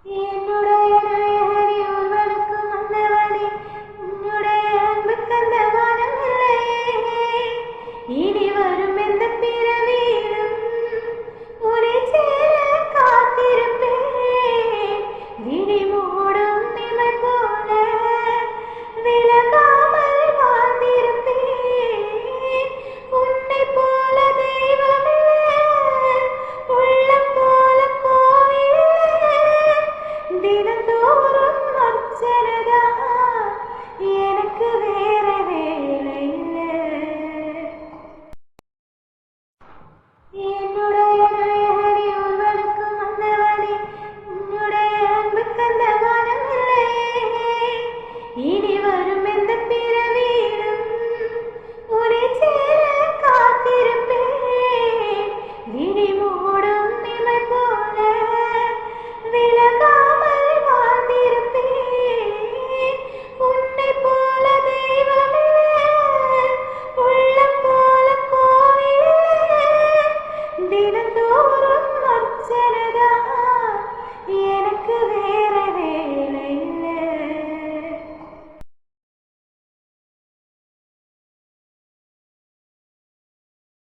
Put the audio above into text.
என்னுடைய நாயகனே ஒருவனுக்கு மன்னவனே உன்னுடைய அன்பு கந்த வானம் இல்லையே இனி வரும் எந்த பிறவியிலும் உன்னை சேர காத்திருப்பேன் விழி மூடும் நிலை போல விலகாமல் வாழ்ந்திருப்பேன் உன்னை போல தெய்வமே உள்ளம் போல கோவிலே தினந்தோறும் அர்ச்சனதா எனக்கு வேற வேலை இல்லை என்னுடைய நாயகனே ஒருவனுக்கு மன்னவனே உன்னுடைய அன்பு கந்த வானம் இல்லையே இனி வரும் எந்த பிறவியிலும் உன்னை சேர காத்திருப்பேன் விழி மூடும் நிலை போல விலகாமல் வாழ்ந்திருப்பேன் உன்னை போல தெய்வமே உள்ளம் போல கோவிலே தினந்தோறும் அர்ச்சனதா எனக்கு